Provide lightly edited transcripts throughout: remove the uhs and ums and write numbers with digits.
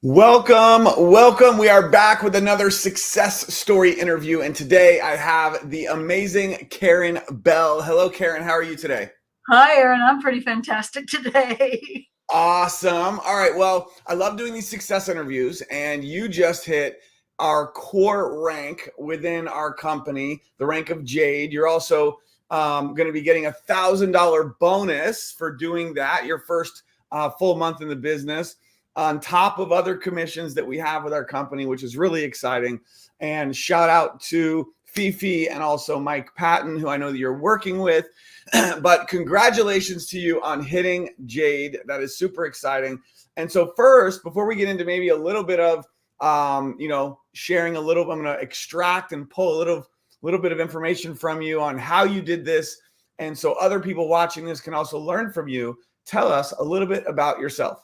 Welcome. We are back with another success story interview. And today I have the amazing Karen Bell. Hello, Karen. How are you today? Hi, Aaron. I'm pretty fantastic today. Awesome. All right. Well, I love doing these success interviews, and you just hit our core rank within our company, the rank of JADE. You're also going to be getting $1,000 bonus for doing that, your first full month in the business, on top of other commissions that we have with our company, which is really exciting. And shout out to Fifi and also Mike Patton, who I know that you're working with. But congratulations to you on hitting JADE. That is super exciting. And so first, before we get into maybe a little bit of, sharing a little, I'm going to extract and pull a little bit of information from you on how you did this. And so other people watching this can also learn from you. Tell us a little bit about yourself.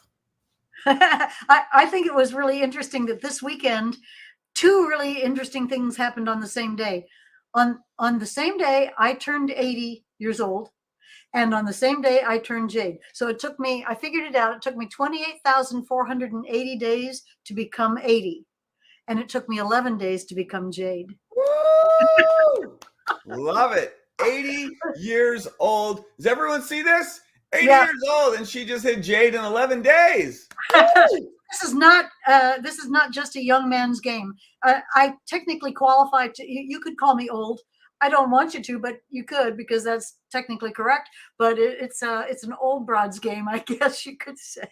I think it was really interesting that this weekend, two really interesting things happened on the same day. On the same day, I turned 80 years old. And on the same day, I turned JADE. So I figured it out. It took me 28,480 days to become 80. And it took me 11 days to become JADE. Woo! Love it. 80 years old. Does everyone see this? 80 Yeah. years old, and she just hit JADE in 11 days. This is not just a young man's game. I technically qualify to. You could call me old. I don't want you to, but you could, because that's technically correct. But it's an old broad's game, I guess you could say.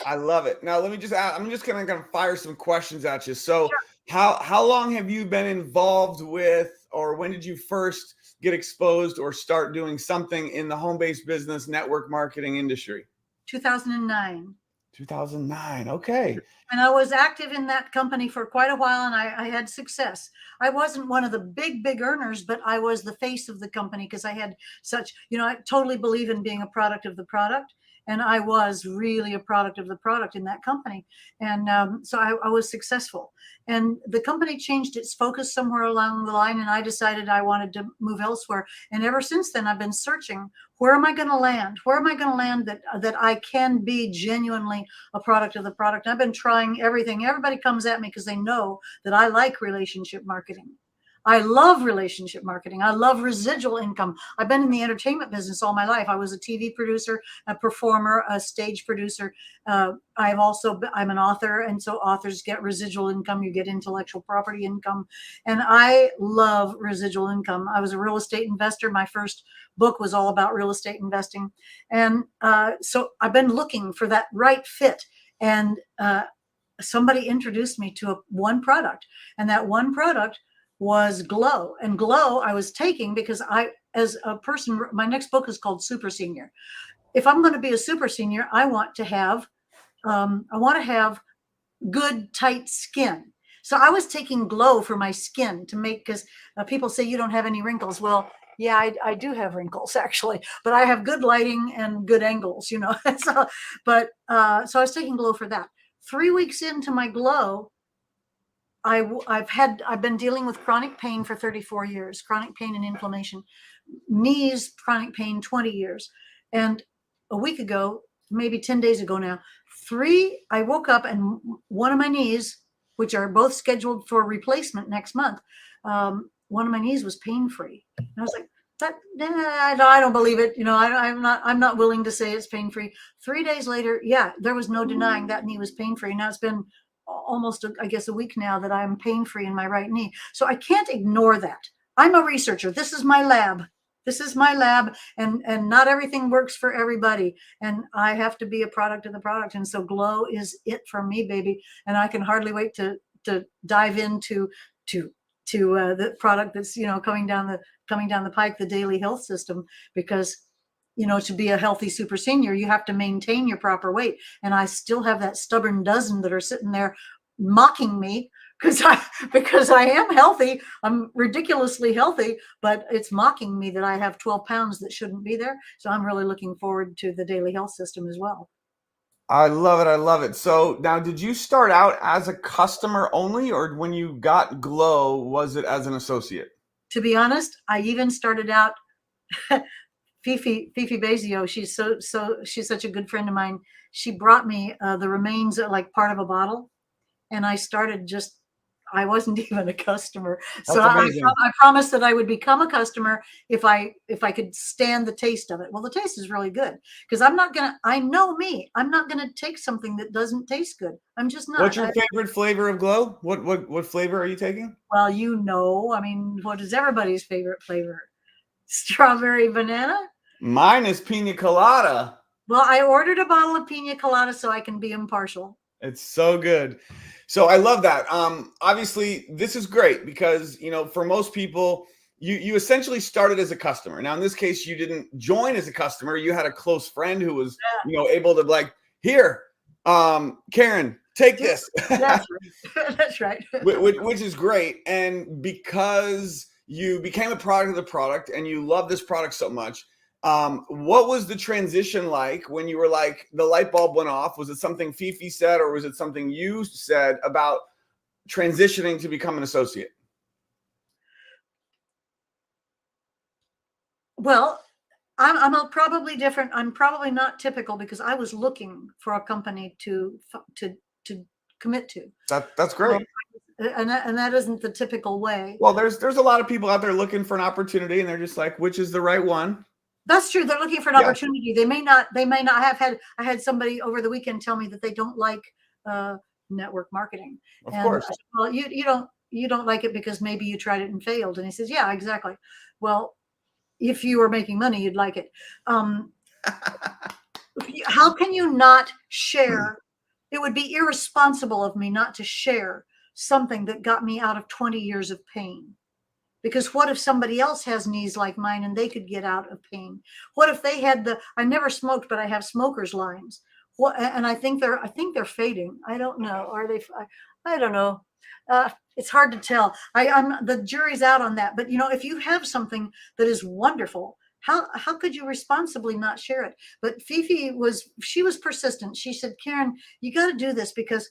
I love it. Now let me just ask, I'm just gonna fire some questions at you. So Sure. how long have you been involved with, or when did you first get exposed or start doing something in the home-based business network marketing industry? 2009. 2009. Okay. And I was active in that company for quite a while, and I had success. I wasn't one of the big earners, but I was the face of the company because I had such, I totally believe in being a product of the product. And I was really a product of the product in that company. And so I was successful. And the company changed its focus somewhere along the line, and I decided I wanted to move elsewhere. And ever since then, I've been searching, where am I going to land? Where am I going to land that I can be genuinely a product of the product? And I've been trying everything. Everybody comes at me because they know that I like relationship marketing. I love relationship marketing. I love residual income. I've been in the entertainment business all my life. I was a TV producer, a performer, a stage producer. I'm an author. And so authors get residual income. You get intellectual property income. And I love residual income. I was a real estate investor. My first book was all about real estate investing. And so I've been looking for that right fit. And somebody introduced me to one product. And that one product was Glow. And Glow I was taking because as a person, my next book is called Super Senior. If I'm going to be a super senior, I want to have good, tight skin. So I was taking Glow for my skin to make, because people say you don't have any wrinkles. Well, yeah, I do have wrinkles actually, but I have good lighting and good angles, so I was taking Glow for that. 3 weeks into my Glow, I've been dealing with chronic pain for 34 years, chronic pain and inflammation, knees, chronic pain, 20 years. And a week ago, maybe 10 days ago now, I woke up and one of my knees, which are both scheduled for replacement next month, one of my knees was pain-free. And I was like, I don't believe it. I'm not willing to say it's pain-free. 3 days later, yeah, there was no denying that knee was pain-free. Now it's been almost, I guess, a week now that I'm pain-free in my right knee. So I can't ignore that. I'm a researcher. This is my lab. And not everything works for everybody. And I have to be a product of the product. And so Glow is it for me, baby. And I can hardly wait to dive into the product that's, coming down the pike, the daily health system, because to be a healthy super senior, you have to maintain your proper weight. And I still have that stubborn dozen that are sitting there mocking me because I am healthy. I'm ridiculously healthy, but it's mocking me that I have 12 pounds that shouldn't be there. So I'm really looking forward to the daily health system as well. I love it. I love it. So now, did you start out as a customer only, or when you got Glow, was it as an associate? To be honest, I even started out Fifi Bazio, she's she's such a good friend of mine. She brought me the remains like part of a bottle, and I started just. I wasn't even a customer, so That's amazing. I promised that I would become a customer if I could stand the taste of it. Well, the taste is really good because I'm not gonna. I know me. I'm not gonna take something that doesn't taste good. I'm just What's not. your favorite flavor of Glow? What flavor are you taking? Well, you know, I mean, what is everybody's favorite flavor? Strawberry banana. Mine is pina colada. Well, I ordered a bottle of pina colada so I can be impartial. It's so good. So I love that. Obviously, this is great because for most people, you essentially started as a customer. Now, in this case, you didn't join as a customer. You had a close friend who was able to here, Karen, take this. That's right. That's right. Which is great. And because you became a product of the product and you love this product so much, what was the transition like when you were like, the light bulb went off? Was it something Fifi said, or was it something you said about transitioning to become an associate? Well, I'm probably different. I'm probably not typical because I was looking for a company to commit to. That's great. And that isn't the typical way. Well, there's a lot of people out there looking for an opportunity, and they're just like, which is the right one? That's true. They're looking for an opportunity. They may not have had. I had somebody over the weekend tell me that they don't like network marketing. Of course. I said, well, you don't like it because maybe you tried it and failed. And he says, yeah, exactly. Well, if you were making money, you'd like it. How can you not share? It would be irresponsible of me not to share something that got me out of 20 years of pain. Because what if somebody else has knees like mine and they could get out of pain? What if they had I never smoked, but I have smoker's lines. And I think they're fading. I don't know. Are they? I don't know. It's hard to tell. The jury's out on that. But if you have something that is wonderful, how could you responsibly not share it? But Fifi was persistent. She said, Karen, you got to do this because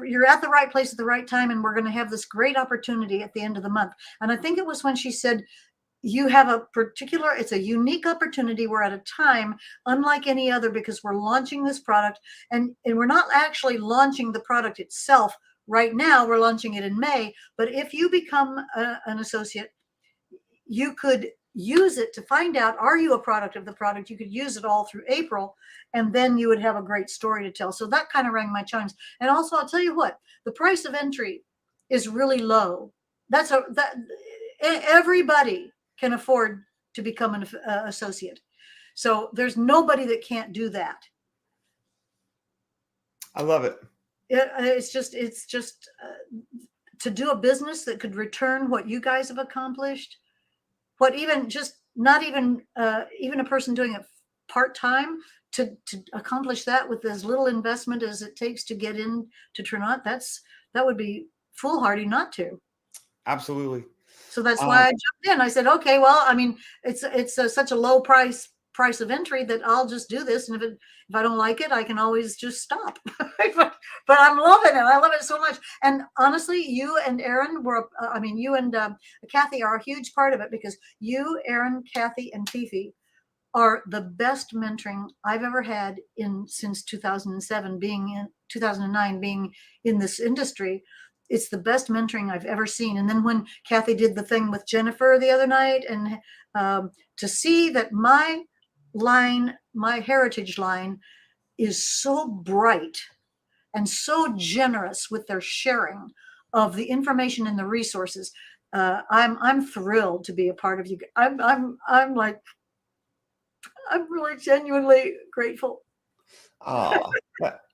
you're at the right place at the right time, and we're going to have this great opportunity at the end of the month. And I think it was when she said, you have it's a unique opportunity. We're at a time unlike any other because we're launching this product, and we're not actually launching the product itself right now. We're launching it in May. But if you become an associate, you could use it to find out, are you a product of the product? You could use it all through April, and then you would have a great story to tell. So that kind of rang my chimes. And also, I'll tell you what, the price of entry is really low. Everybody can afford to become an associate. So there's nobody that can't do that. I love it. It's just to do a business that could return what you guys have accomplished. What not even a person doing it part-time to accomplish that with as little investment as it takes to get in to Trinot, that would be foolhardy not to. Absolutely. So that's why I jumped in. I said, okay, well, I mean, it's such a low price of entry that I'll just do this. And if I don't like it, I can always just stop. but I'm loving it. I love it so much. And honestly, you and Aaron you and Kathy are a huge part of it because you, Aaron, Kathy, and Fifi are the best mentoring I've ever had since 2009, being in this industry. It's the best mentoring I've ever seen. And then when Kathy did the thing with Jennifer the other night, and to see that my heritage line is so bright and so generous with their sharing of the information and the resources, I'm thrilled to be a part of you. I'm really genuinely grateful. Oh,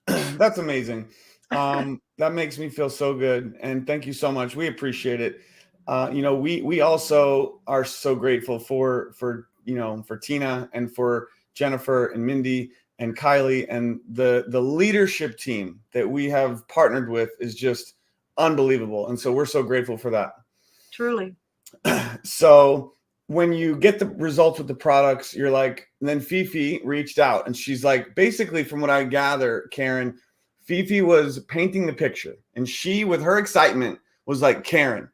that's amazing. That makes me feel so good. And thank you so much. We appreciate it. We also are so grateful for Tina and for Jennifer and Mindy and Kylie, and the leadership team that we have partnered with is just unbelievable. And so we're so grateful for that. Truly. So when you get the results with the products, you're like, and then Fifi reached out, and she's like, basically from what I gather, Karen, Fifi was painting the picture, and she, with her excitement, was like, Karen,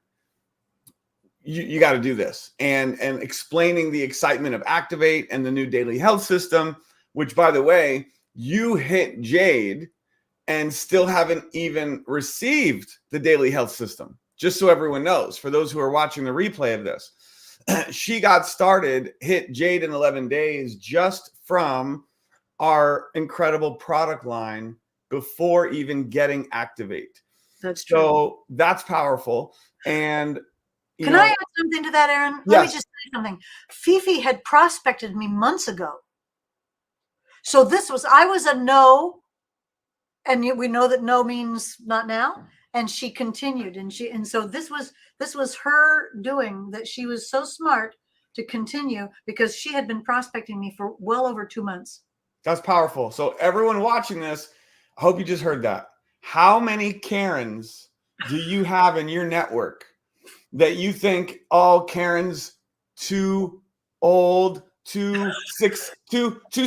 you got to do this, and explaining the excitement of Activate and the new daily health system, which, by the way, you hit JADE and still haven't even received the daily health system. Just so everyone knows, for those who are watching the replay of this, she got started, hit JADE in 11 days just from our incredible product line before even getting Activate. That's true. So that's powerful. And can I add something to that, Aaron? Yes. Let me just say something. Fifi had prospected me months ago. So I was a no, and we know that no means not now. And she continued, and so this was her doing that. She was so smart to continue because she had been prospecting me for well over 2 months. That's powerful. So everyone watching this, I hope you just heard that. How many Karens do you have in your network that you think, oh, Karen's too old, too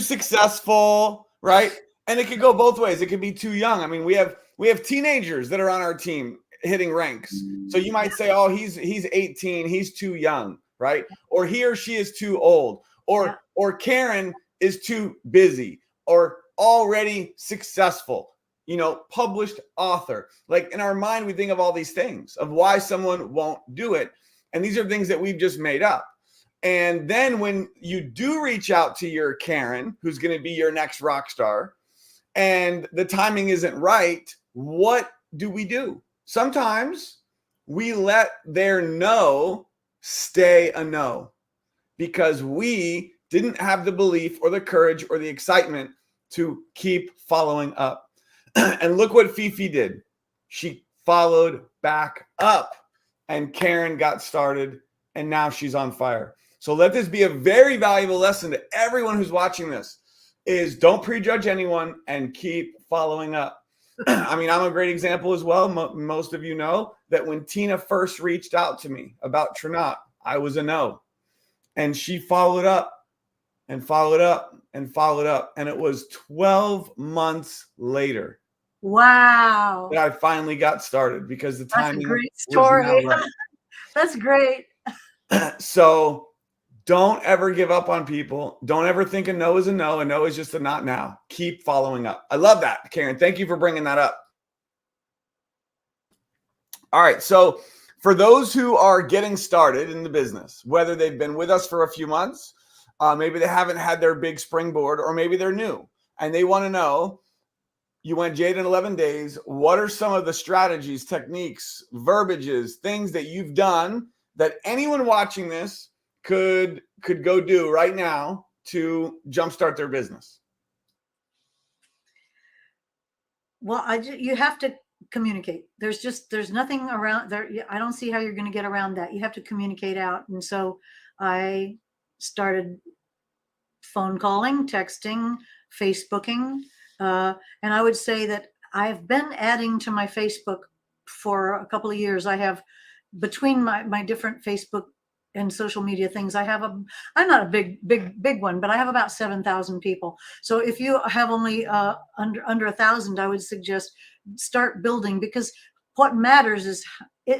successful, right? And it could go both ways. It could be too young. I mean, we have teenagers that are on our team hitting ranks. So you might say, oh, he's 18, he's too young, right? Or he or she is too old, or Karen is too busy, or already successful, published author. Like, in our mind, we think of all these things of why someone won't do it. And these are things that we've just made up. And then when you do reach out to your Karen, who's going to be your next rock star, and the timing isn't right, what do? Sometimes we let their no stay a no because we didn't have the belief or the courage or the excitement to keep following up. And look what Fifi did. She followed back up, and Karen got started, and now she's on fire. So let this be a very valuable lesson to everyone who's watching this, is don't prejudge anyone and keep following up. I mean, I'm a great example as well. Most of you know that when Tina first reached out to me about Trinot, I was a no. And she followed up and followed up and followed up. And it was 12 months later. Wow. That I finally got started because the timing. That's a great story. Right. That's great. So don't ever give up on people. Don't ever think a no is a no. A no is just a not now. Keep following up. I love that, Karen. Thank you for bringing that up. All right. So for those who are getting started in the business, whether they've been with us for a few months, maybe they haven't had their big springboard, or maybe they're new and they want to know, you went JADE in 11 days. What are some of the strategies, techniques, verbiages, things that you've done that anyone watching this could go do right now to jumpstart their business? Well, you have to communicate. There's nothing around there. I don't see how you're going to get around that. You have to communicate out. And so I started phone calling, texting, Facebooking. And I would say that I've been adding to my Facebook for a couple of years. I have, between my different Facebook and social media things, I'm not a big one, but I have about 7,000 people. So if you have only under 1,000, I would suggest start building, because what matters is,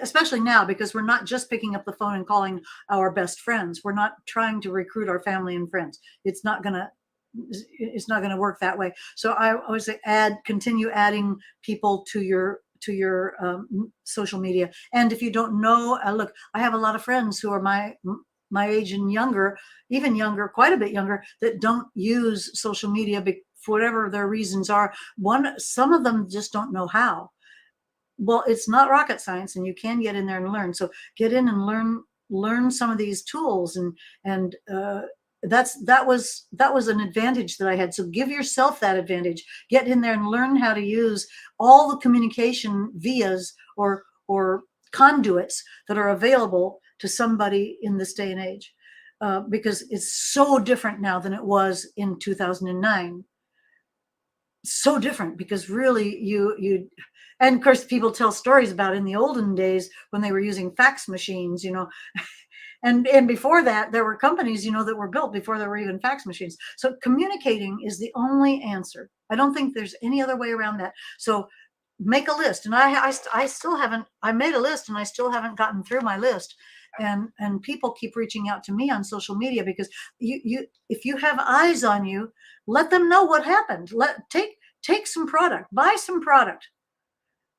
especially now, because we're not just picking up the phone and calling our best friends. We're not trying to recruit our family and friends. It's not going to work that way. So I always say continue adding people to your social media. And if you don't know, look, I have a lot of friends who are my age and younger, even younger, quite a bit younger, that don't use social media for whatever their reasons are. Some of them just don't know how. Well, it's not rocket science, and you can get in there and learn. So get in and learn some of these tools, and that was an advantage that I had. So give yourself that advantage. Get in there and learn how to use all the communication vias or conduits that are available to somebody in this day and age, because it's so different now than it was in 2009. So different, because really you and of course people tell stories about in the olden days when they were using fax machines, and before that there were companies that were built before there were even fax machines. So communicating is the only answer. I don't think there's any other way around that. So make a list, and I still haven't. I made a list and I still haven't gotten through my list. and people keep reaching out to me on social media because if you have eyes on you, let them know what happened. Take some product, buy some product,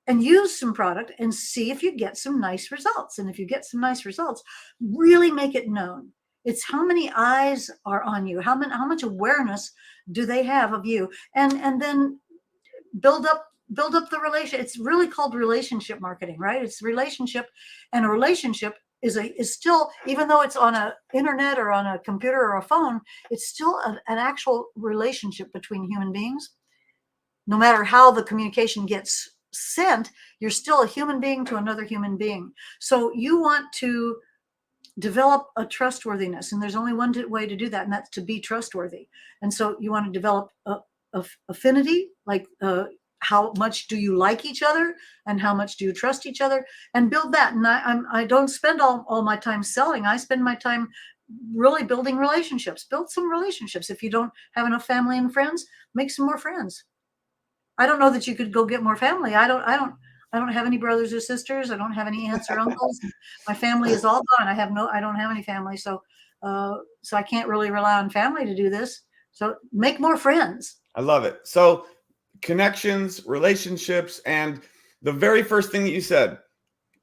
and use some product and see if you get some nice results. And if you get some nice results, really make it known. It's how many eyes are on you, how much awareness do they have of you, and then build up the relation. It's really called relationship marketing, right? It's relationship, and a relationship is still, even though it's on a internet or on a computer or a phone, it's still an actual relationship between human beings. No matter how the communication gets sent, you're still a human being to another human being. So you want to develop a trustworthiness, and there's only one way to do that, and that's to be trustworthy. And so you want to develop a affinity, like how much do you like each other and how much do you trust each other, and build that. And I don't spend all my time selling. I spend my time really building relationships. Build some relationships. If you don't have enough family and friends, make some more friends. I don't know that you could go get more family. I don't have any brothers or sisters. I don't have any aunts or uncles. My family is all gone. I don't have any family. So I can't really rely on family to do this. So make more friends. I love it. So connections, relationships, and the very first thing that you said,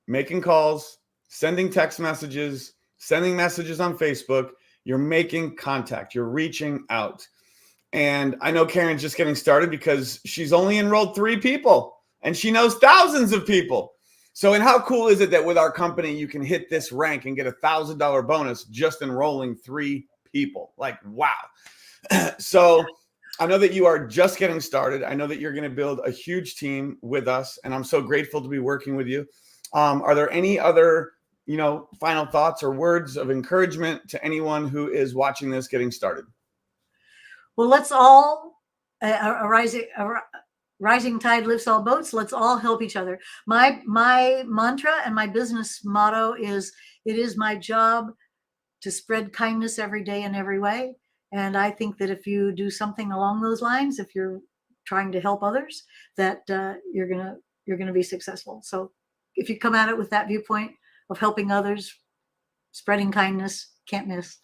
making calls, sending text messages, sending messages on Facebook, you're making contact, you're reaching out. And I know Karen's just getting started because she's only enrolled 3 people and she knows thousands of people. So, and how cool is it that with our company, you can hit this rank and get $1,000 bonus just enrolling 3 people? Like, wow. So I know that you are just getting started. I know that you're going to build a huge team with us, and I'm so grateful to be working with you. Are there any other, final thoughts or words of encouragement to anyone who is watching this getting started? Well, let's all, a rising tide lifts all boats. Let's all help each other. My mantra and my business motto is, it is my job to spread kindness every day in every way. And I think that if you do something along those lines, if you're trying to help others, that you're gonna be successful. So if you come at it with that viewpoint of helping others, spreading kindness, can't miss.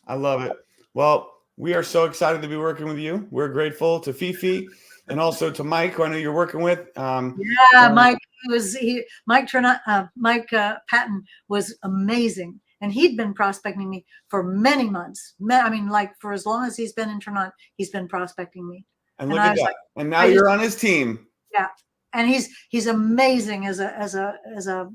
I love it. Well, we are so excited to be working with you. We're grateful to Fifi and also to Mike, who I know you're working with. Mike Patton was amazing. And he'd been prospecting me for many months. For as long as he's been in Trinidad, he's been prospecting me. And look at that. And now you're on his team. Yeah. And he's amazing as a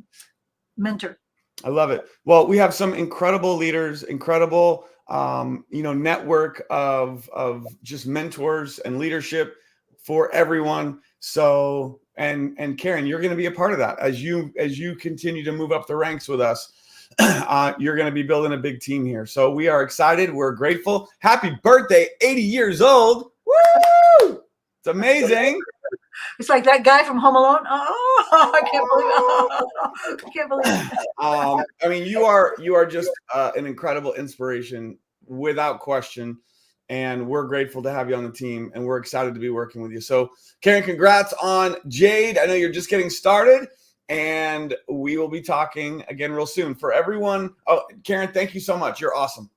mentor. I love it. Well, we have some incredible leaders, incredible, network of just mentors and leadership for everyone. So, and Karen, you're going to be a part of that as you continue to move up the ranks with us. You're going to be building a big team here. So we are excited. We're grateful. Happy birthday, 80 years old. Woo! It's amazing. It's like that guy from Home Alone. Oh, I can't believe it. You are just an incredible inspiration without question. And we're grateful to have you on the team, and we're excited to be working with you. So Karen, congrats on Jade. I know you're just getting started, and we will be talking again real soon. For everyone, Karen, thank you so much. You're awesome.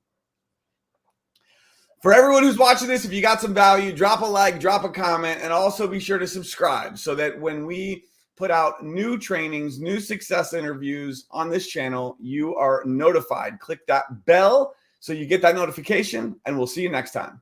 For everyone who's watching this, if you got some value, drop a like, drop a comment, and also be sure to subscribe so that when we put out new trainings, new success interviews on this channel, you are notified. Click that bell so you get that notification, and we'll see you next time.